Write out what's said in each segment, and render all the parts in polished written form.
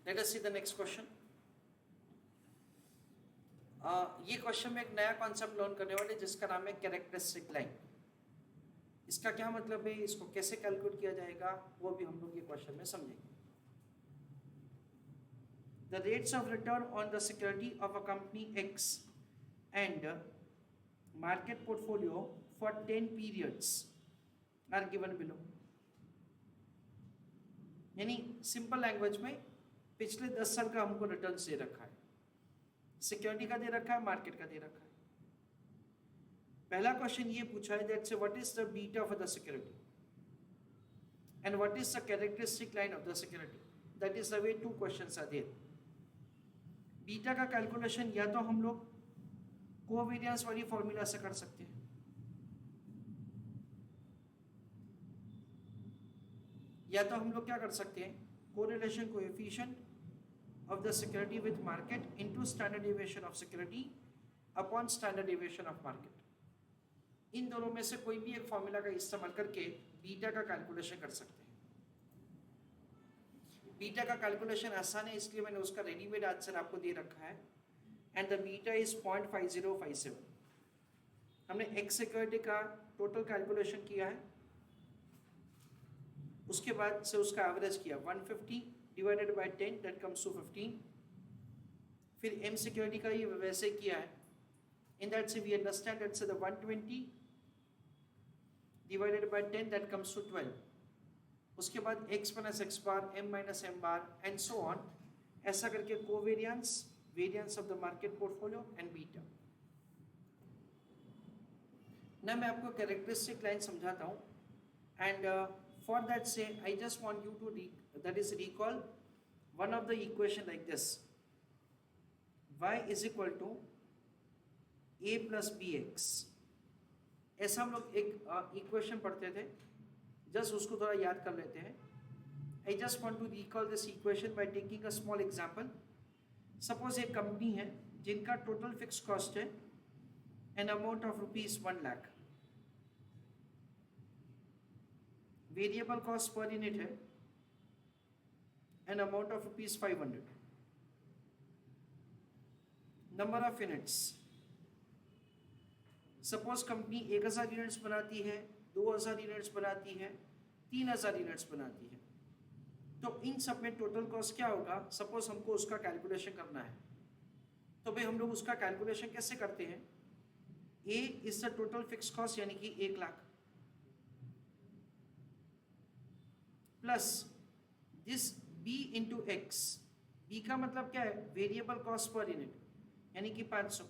Let us see the next question. ये question में एक नया कॉन्सेप्ट लर्न करने वाले जिसका नाम है कैरेक्टरिस्टिक लाइन। इसका क्या मतलब है, इसको कैसे कैलकुलेट किया जाएगा, वो भी हम लोग ये क्वेश्चन में समझेंगे। The rates of return on the security of a company X and market portfolio for 10 periods are given below. यानी सिंपल लैंग्वेज में पिछले 10 साल का हमको रिटर्न दे रखा है, सिक्योरिटी का दे रखा है, मार्केट का दे रखा है। पहला क्वेश्चन ये पूछा है दैट से what is the beta of the security and what is the characteristic line of the security. That is the way two questions are there. बीटा का कैलकुलेशन या तो हम लोग कोवेरियंस वाली फॉर्मूला से कर सकते हैं, या तो हम लोग क्या कर सकते हैं, correlation coefficient of the security with market into standard deviation of security upon standard deviation of market। इन दोनों में से कोई भी एक फॉर्मूला का इस्तेमाल करके बीटा का कैलकुलेशन कर सकते हैं। बीटा का कैलकुलेशन आसान है इसलिए मैंने उसका रेडीमेड आंसर आपको दे रखा है एंड द बीटा इज 0.5057। हमने एक्स सिक्योरिटी का टोटल कैलकुलेशन किया है, उसके बाद से उसका एवरेज किया 150 divided by 10 that comes to 15। फिर एम सिक्योरिटी का ये वैसे किया है, इन दैट से वी अंडरस्टैंड दैट से the 120 divided by 10 that comes to 12। उसके बाद x minus X bar, m minus M bar and so on, ऐसा करके covariance, variance of the market portfolio and beta. ना मैं आपको कैरेक्टरिस्टिक लाइन समझाता हूँ and for that say I just want you to recall one of the equation like this, y is equal to a plus bx। ऐसा हम लोग एक equation पढ़ते थे, जस्ट उसको थोड़ा याद कर लेते हैं। I just want to recall this equation by taking a small example। Suppose एक कंपनी है जिनका टोटल फिक्स कॉस्ट है an amount of ₹1 lakh, variable cost per unit है an amount of ₹500। Number of units, suppose company 1000 units बनाती है, 2000 units बनाती है, 3000 units बनाती है, तो इन सब में टोटल कॉस्ट क्या होगा। सपोज हमको उसका कैलकुलेशन करना है, तो भाई हम लोग उसका कैलकुलेशन कैसे करते हैं, A is the total fix cost यानी कि 1 lakh plus this b into X. B का मतलब क्या है, वेरिएबल कॉस्ट पर यूनिट यानी कि 500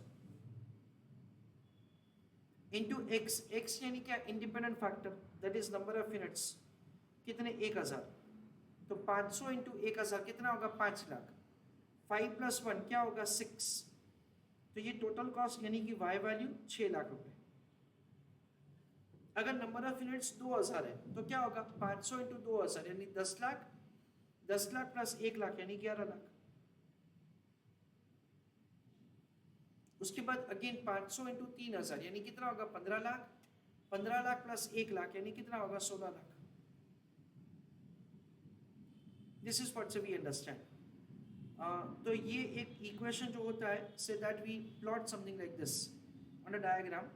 इंटू एक्स। एक्स यानी क्या, independent factor that is number of units, कितने 1000। तो 500 इंटू 1000 कितना होगा, 5 लाख। 5 + 1 क्या होगा, 6। तो ये टोटल कॉस्ट यानी कि y वैल्यू 6 लाख रुपए। अगर नंबर ऑफ यूनिट्स 2000 है तो क्या होगा, 500 इंटू 2000 यानी 10 लाख, 10 लाख प्लस 1 लाख यानी 11 लाख। उसके बाद अगेन 500 इंटू 3000 यानी कितना होगा, 15 लाख, 15 लाख प्लस 1 लाख यानी कितना होगा, 16 lakh. This is what we understand. तो ये एक इक्वेशन जो होता है से that we plot something like this on a diagram.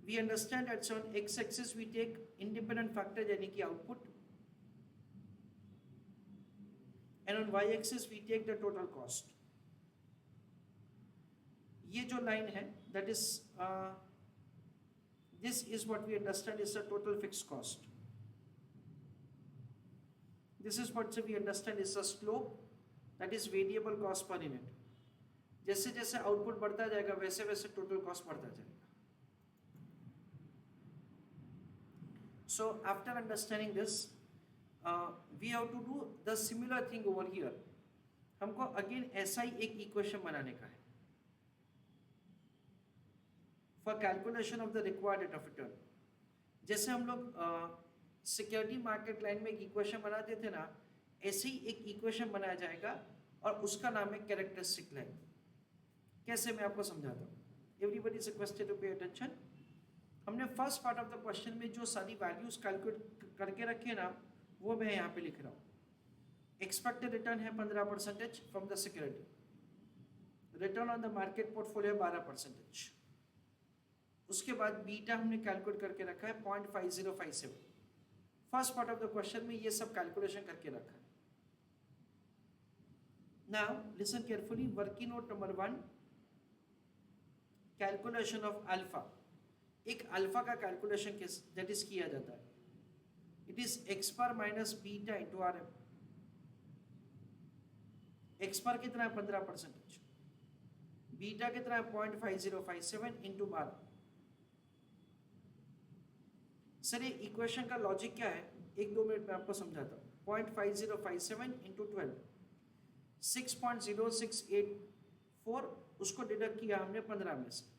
We understand that on x-axis we take independent factor यानी कि output, and on y-axis we take the total cost। ये जो line है that is this is what we understand is the total fixed cost। This is what we understand is the slope that is variable cost per unit। जैसे जैसे output बढ़ता जाएगा वैसे वैसे total cost बढ़ता जाएगा। So after understanding this, we have to do the similar thing over here। हमको again ऐसा ही एक equation बनाने का है for calculation of the required rate of return। जैसे हम लोग सिक्योरिटी मार्केट लाइन में एक इक्वेशन बनाते थे ना, ऐसे ही एक इक्वेशन बनाया जाएगा और उसका नाम है कैरेक्टरिस्टिक लाइन। कैसे, मैं आपको समझाता हूँ। Everybody is requested to pay attention. हमने first part of the question में जो सारी वैल्यूज कैलकुलेट करके रखे ना, वो मैं यहाँ पे लिख रहा हूँ। एक्सपेक्टेड रिटर्न है 15% from the security, return on the market portfolio 12%। उसके बाद बीटा हमने कैलकुलेट करके रखा है 0.5057। First part of the question में ये सब कैलकुलेशन करके रखा है। Now listen carefully, working note number 1, calculation of alpha. एक अल्फा का कैलकुलेशन दैट इज किया जाता है, it is X bar minus beta into R M. X bar कितना है 15%, बीटा कितना है 0.5057 इंटू 12। सर ये इक्वेशन का लॉजिक क्या है, 1-2 मिनट में आपको समझाता हूँ। 0.5057 इंटू 12, 6.0684, उसको डिडक्ट किया हमने 15 में से।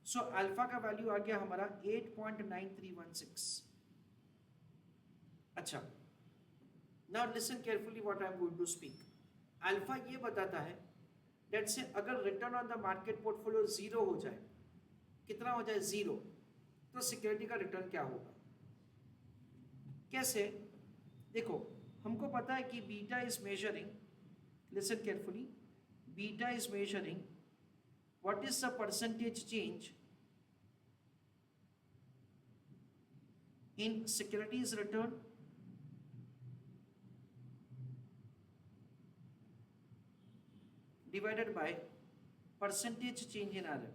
सो अल्फा का वैल्यू आ गया हमारा 8.9316। अच्छा, now listen carefully what I am going to speak. Alpha ये बताता है दैट से अगर return on the market portfolio 0 हो जाए, कितना हो जाए 0, तो सिक्योरिटी का रिटर्न क्या होगा। कैसे, देखो हमको पता है कि beta is measuring, listen carefully, beta is measuring what is the percentage change in securities return divided by percentage change in RM.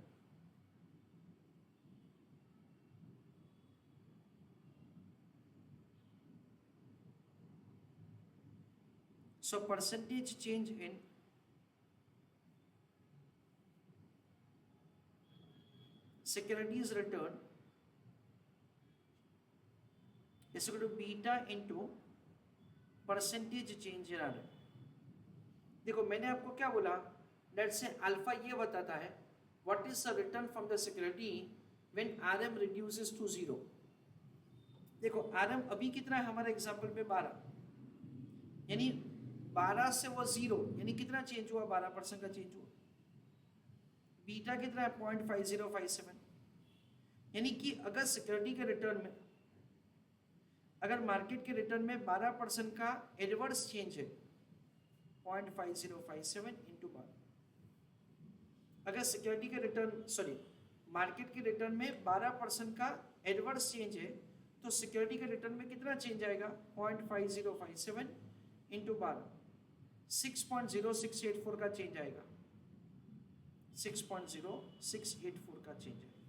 So percentage change in securities return is equal to beta into percentage change in are. देखो मैंने आपको क्या बोला, let's say alpha ये बताता है what is the return from the security when RM reduces to 0। देखो RM अभी कितना है हमारे एग्जांपल में 12, यानी 12 से वो 0, यानी कितना चेंज हुआ, 12% का चेंज हुआ। बीटा कितना है 0.5057, यानी कि अगर सिक्योरिटी के रिटर्न में, अगर मार्केट के रिटर्न में 12% का एडवर्स चेंज है 0.5057 इंटू 12, अगर सिक्योरिटी के रिटर्न मार्केट के रिटर्न में 12% का एडवर्स चेंज है, तो सिक्योरिटी के रिटर्न में कितना चेंज आएगा 0.5057 इंटू 12, 6.0684 का चेंज आएगा, 6.0684 का चेंज आएगा।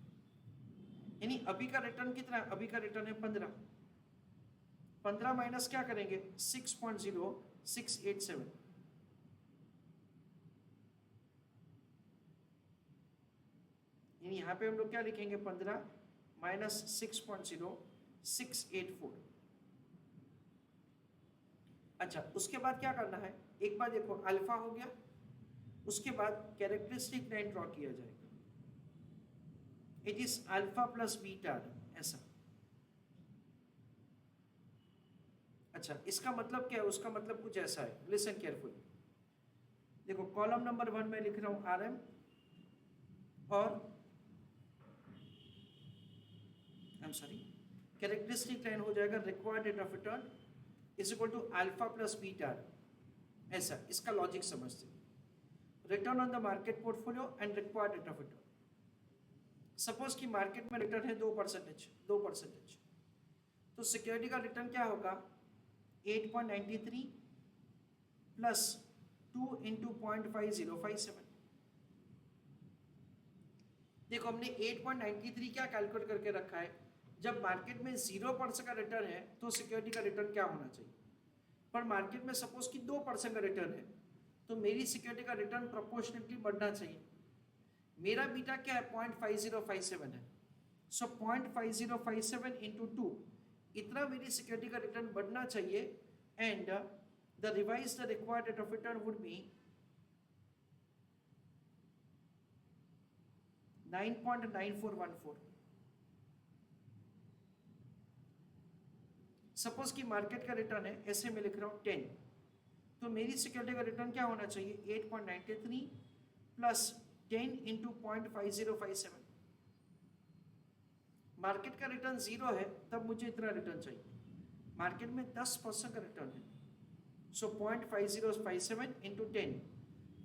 यानी अभी का रिटर्न कितना है, अभी का रिटर्न है 15 माइनस क्या करेंगे 6.0687, यानी यहां पे हम लोग क्या लिखेंगे 15 माइनस 6.0684। अच्छा, उसके बाद क्या करना है, एक बार देखो अल्फा हो गया, उसके बाद कैरेक्टरिस्टिक लाइन ड्रॉ किया जाएगा, it is alpha plus beta, ऐसा। अच्छा, इसका मतलब क्या है, उसका मतलब कुछ ऐसा है, लिसन केयरफुली। देखो कॉलम नंबर 1 में लिख रहा हूं आरएम, और कैरेक्टरिस्टिक लाइन हो जाएगा required rate of return is equal to alpha plus beta, ऐसा। इसका लॉजिक समझते, return on the market portfolio and required rate of return. Suppose कि मार्केट में रिटर्न है 2%, तो सिक्योरिटी का रिटर्न क्या होगा 8.93 प्लस 2 इंटू 0.5057। देखो हमने 8.93 क्या कैलकुलेट करके रखा है, जब मार्केट में 0% का रिटर्न है तो सिक्योरिटी का रिटर्न क्या होना चाहिए, पर मार्केट में सपोज कि 2% का रिटर्न है, तो मेरी सिक्योरिटी का रिटर्न प्रोपोर्शनेटली बढ़ना चाहिए। मेरा बीटा क्या है 0.5057 है, सो 0.5057 इंटू 2, इतना मेरी सिक्योरिटी का रिटर्न बढ़ना चाहिए, and the revised required rate of return would be 9.9414। Suppose कि मार्केट का रिटर्न है, ऐसे में लिख रहा हूं 10, तो मेरी सिक्योरिटी का रिटर्न क्या होना चाहिए 8.93 प्लस 10 इंटू 0.5057। मार्केट का रिटर्न 0 है, तब मुझे इतना रिटर्न चाहिए, मार्केट में 10% का रिटर्न है, सो 0.5057 इंटू 10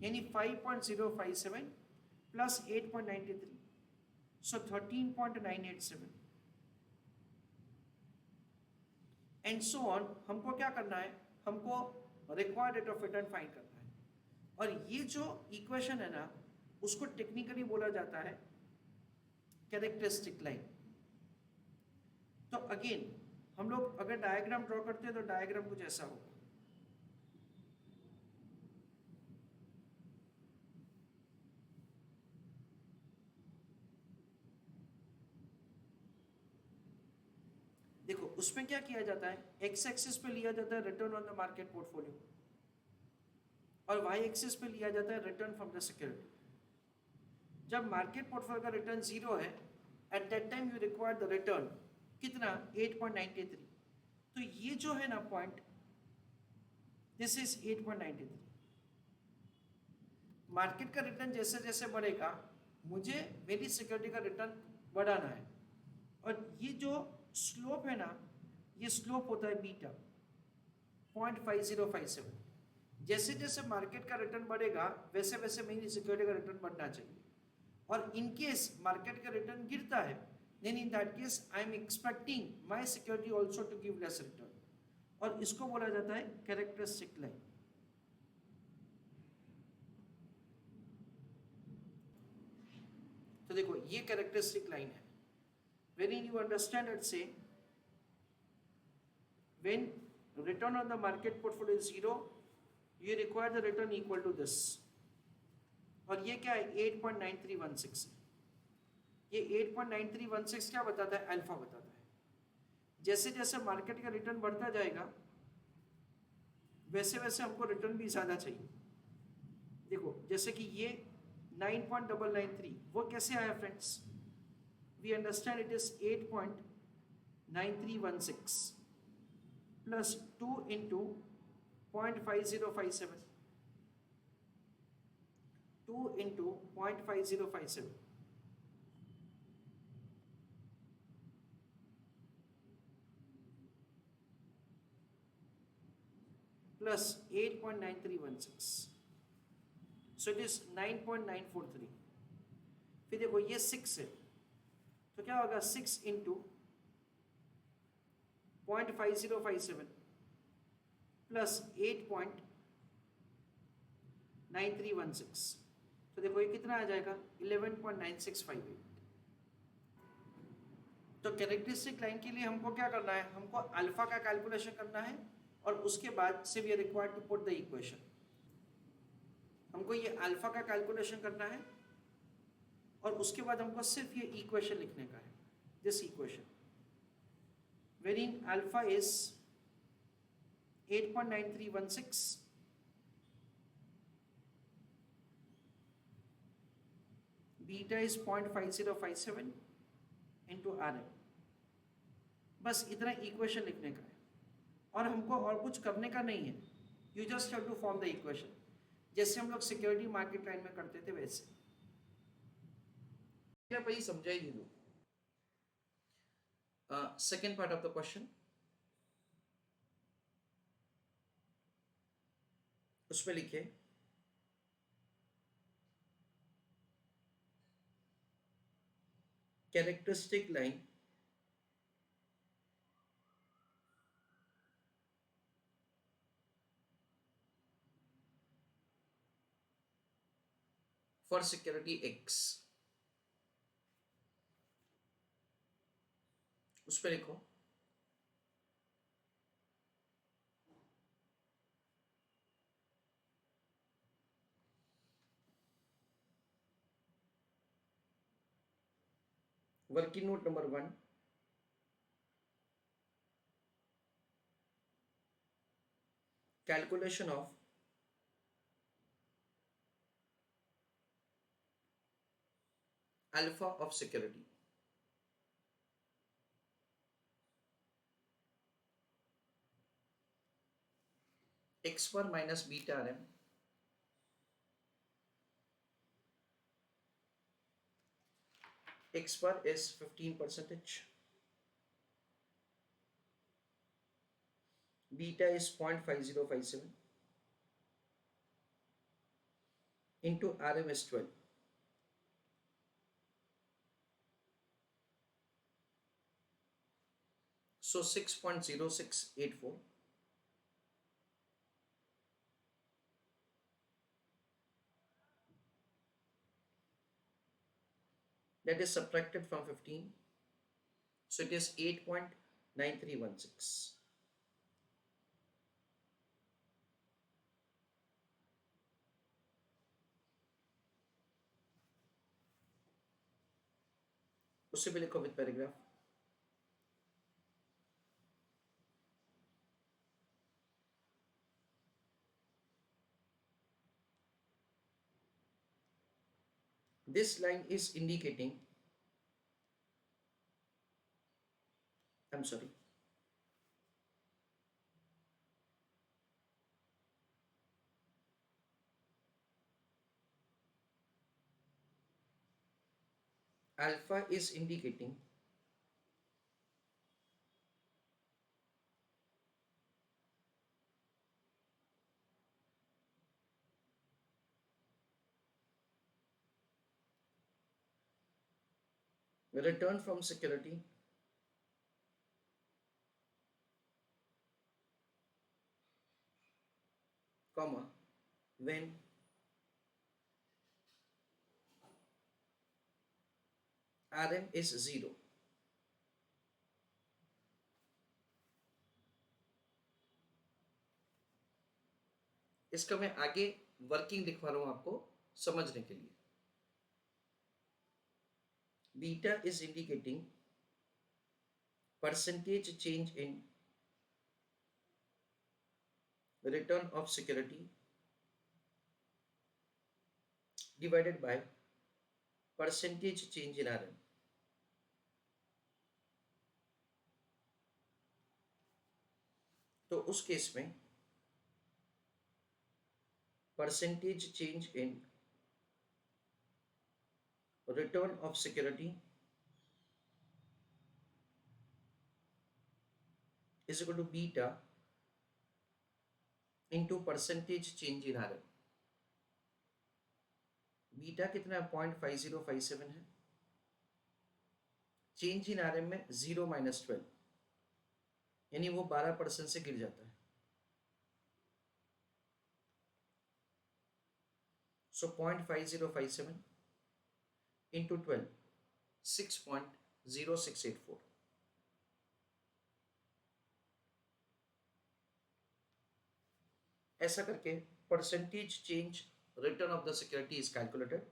यानी 5.057 plus 8.93, so 13.987 and so on. हमको क्या करना है, हमको required rate of return find करना है. और ये जो इक्वेशन है ना, उसको टेक्निकली बोला जाता है कैरेक्टरिस्टिक लाइन. तो अगेन हम लोग अगर डायग्राम ड्रॉ करते हैं तो डायग्राम कुछ ऐसा होगा. देखो उसमें क्या किया जाता है, एक्स एक्सिस पे लिया जाता है return on the market portfolio और वाई एक्सिस पे लिया जाता है रिटर्न फ्रॉम द सिक्योरिटी. जब मार्केट पोर्टफोलियो का रिटर्न जीरो है, eight that time you require the return कितना, 8.93. तो ये जो है ना पॉइंट, दिस इज 8.93. मार्केट का रिटर्न जैसे जैसे बढ़ेगा, मुझे मेरी सिक्योरिटी का रिटर्न बढ़ाना है. और ये जो स्लोप है ना, ये स्लोप होता है बीटा 0.5057. जैसे जैसे मार्केट का रिटर्न बढ़ेगा वैसे वैसे मेरी सिक्योरिटी का रिटर्न बढ़ना चाहिए. और इन केस मार्केट का रिटर्न गिरता है, then in that case I am expecting my security also to give less return. और इसको बोला जाता है कैरेक्टरिस्टिक लाइन. तो देखो ये कैरेक्टरिस्टिक लाइन है. Wherein you understand, let's say, when return on the market portfolio is zero, you require the return equal to this. और ये क्या है, 8.9316. ये 8.9316 क्या बताता है, अल्फा बताता है. जैसे जैसे मार्केट का रिटर्न बढ़ता जाएगा वैसे वैसे हमको रिटर्न भी ज़्यादा चाहिए. देखो जैसे कि ये 9.993 वो कैसे आया friends, we understand it is 8.9316 plus 2 into 0.5057, 2 into 0.5057 plus 8.9316, so it is 9.943. फिर देखो ये 6 है तो क्या होगा, 6 इंटू 0.5057 प्लस 8.9316. तो देखो ये कितना आ जाएगा, 11.9658. तो कैरेक्टरिस्टिक लाइन के लिए हमको क्या करना है, हमको अल्फा का कैलकुलेशन करना है और उसके बाद से we are required to put the equation. हमको ये अल्फा का कैलकुलेशन करना है और उसके बाद हमको सिर्फ ये इक्वेशन लिखने का है, this equation wherein alpha is 8.9316 beta is 0.5057 into Rm. बस इतना इक्वेशन लिखने का है और हमको और कुछ करने का नहीं है. You just have to form the equation जैसे हम लोग सिक्योरिटी मार्केट लाइन में करते थे वैसे. भाई समझा ही दो. Second part of the question, उसमें लिखिए characteristic line for security X. उस पर लिखो working note number 1, calculation of alpha of security. X bar minus beta Rm X bar is 15%. beta is 0.5057 into RM is 12. So 6.0684. That is subtracted from 15. So it is 8.9316. उसे भी लिखो with paragraph. This line is indicating, I'm sorry, alpha is indicating return from security comma when RM is 0. इसका मैं आगे working लिखवा रहा हूं आपको समझने के लिए. Beta is indicating percentage change in return of security divided by percentage change in RM. तो उस केस में percentage change in return of security is equal to beta into percentage change in RM. Beta कितना है? 0.5057 है. Change in RM में 0 - 12 यानी वो 12% से गिर जाता है. So 0.5057 into 12, 6.0684. ऐसा करके percentage change return of the security is calculated.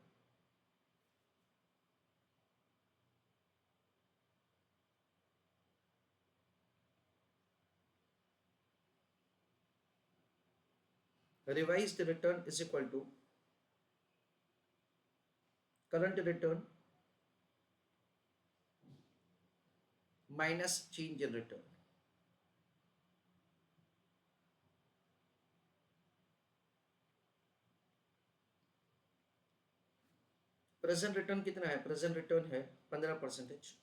Revised return is equal to current return minus change in return. Present return कितना है? प्रेजेंट रिटर्न है 15%.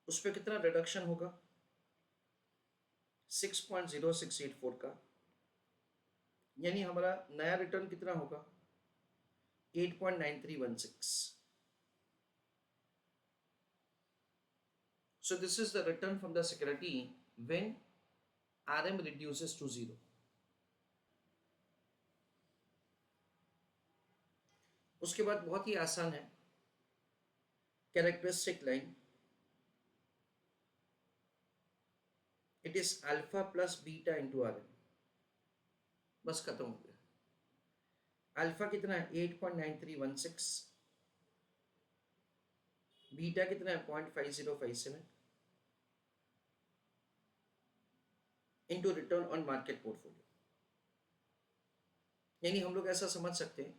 उस पर कितना रिडक्शन होगा? 6.0684 का, यानी हमारा नया रिटर्न कितना होगा? 8.9316. So this is the return from the security when RM reduces to 0. उसके बाद बहुत ही आसान है, characteristic line. It is alpha plus beta into RM. बस खत्म हो गया. अल्फा कितना है? 8.9316. बीटा कितना है? 0.5057 into return on market portfolio. यानी हम लोग ऐसा समझ सकते हैं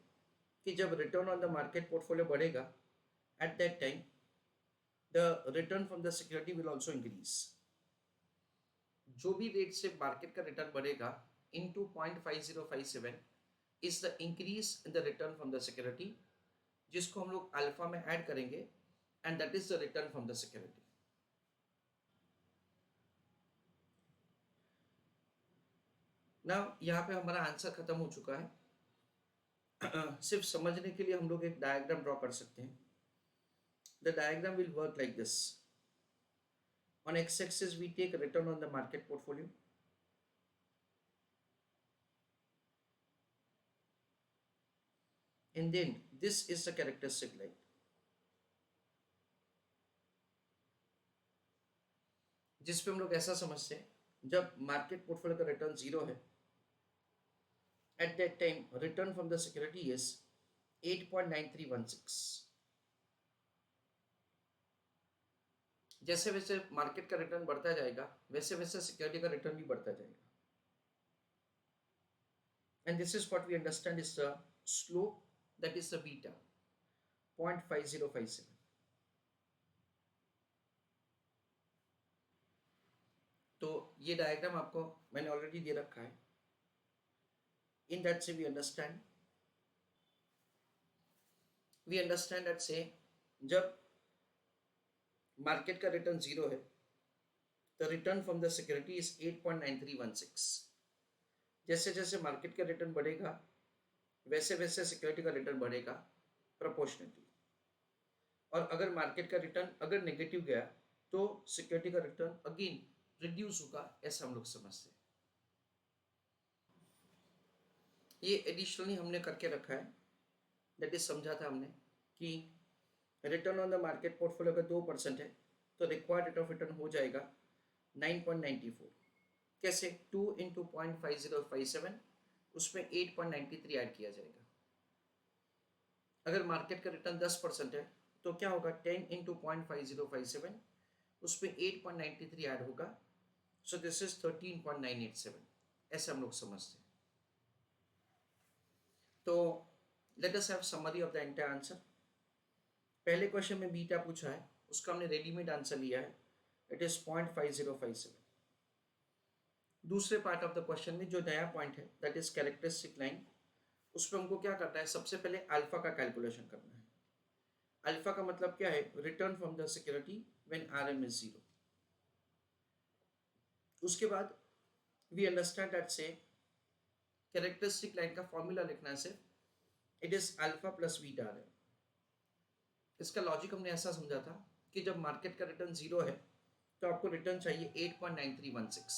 कि जब return on the market portfolio बढ़ेगा, at that time the return from the security will also increase. जो भी रेट से मार्केट का रिटर्न बढ़ेगा into 0.5057 is the increase in the return from the security, जिसको हम लोग अल्फा में ऐड करेंगे, and that is the return from the security. ना यहाँ पे हमारा आंसर खत्म हो चुका है. सिर्फ समझने के लिए हम लोग एक डायग्राम ड्रॉ कर सकते हैं. The diagram will work like this. On x-axis we take return on the market portfolio. And then this is the characteristic line. जिस पे हम लोग ऐसा समझते हैं जब मार्केट पोर्टफोलियो का रिटर्न जीरो है, at that time return from the security is 8.9316. जैसे वैसे मार्केट का रिटर्न बढ़ता जाएगा वैसे वैसे सिक्योरिटी का रिटर्न भी बढ़ता जाएगा. And this is what we understand is the slope, that is the beta 0.5057. तो ये डायग्राम आपको मैंने ऑलरेडी दे रखा है. इन दैट से वी अंडरस्टैंड दैट से जब मार्केट का रिटर्न जीरो है the return from the security is 8.9316. जैसे जैसे मार्केट का रिटर्न बढ़ेगा वैसे वैसे सिक्योरिटी का रिटर्न बढ़ेगा प्रोपोर्शनली. और अगर मार्केट का रिटर्न अगर नेगेटिव गया तो सिक्योरिटी का रिटर्न अगेन रिड्यूस होगा, ऐसा हम लोग समझते हैं. ये एडिशनली हमने करके रखा है. दैट इज समझा था हमने कि return on the market portfolio का 2% है तो रिक्वायर्ड रेट ऑफ रिटर्न हो जाएगा 9.94. कैसे? 2 इंटू 0.5057 उसमें 8.93 ऐड किया जाएगा. अगर मार्केट का रिटर्न 10% है तो क्या होगा? 10 इंटू 0.5057 उसमें 8.93 ऐड होगा. So this is 13.987. ऐसे हम लोग समझते हैं. तो let us have summary of the entire answer. पहले क्वेश्चन में बीटा पूछा है, उसका हमने रेडीमेड आंसर लिया है. It is 0.5057. दूसरे पार्ट ऑफ द क्वेश्चन में जो नया पॉइंट है दैट इज कैरेक्टरिस्टिक लाइन, उस पर हमको क्या करना है? सबसे पहले अल्फा का कैलकुलेशन करना है. अल्फा का मतलब क्या है? Return from the security when RM is zero. उसके बाद वी अंडरस्टैंड दैट से कैरेक्टरिस्टिक लाइन का फॉर्मूला लिखना है सिर्फ. It is alpha plus beta RM. इसका लॉजिक हमने ऐसा समझा था कि जब मार्केट का रिटर्न जीरो है तो आपको रिटर्न चाहिए 8.9316.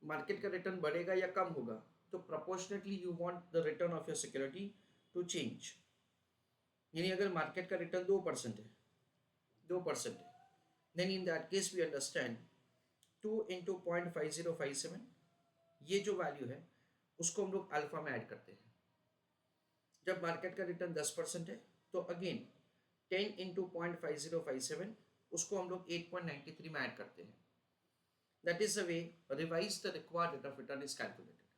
मार्केट का रिटर्न बढ़ेगा या कम होगा तो proportionately you want the return of your security to change. यानी अगर मार्केट का रिटर्न 2% है then in that case we understand 2 into 0.5057 ये जो वैल्यू है उसको हम लोग अल्फा में ऐड करते हैं. जब मार्केट का रिटर्न 10% है तो अगेन 10 इंटू 0.5057 उसको हम लोग 8.93 में ऐड करते हैं. That is the way revised the required rate of return is calculated.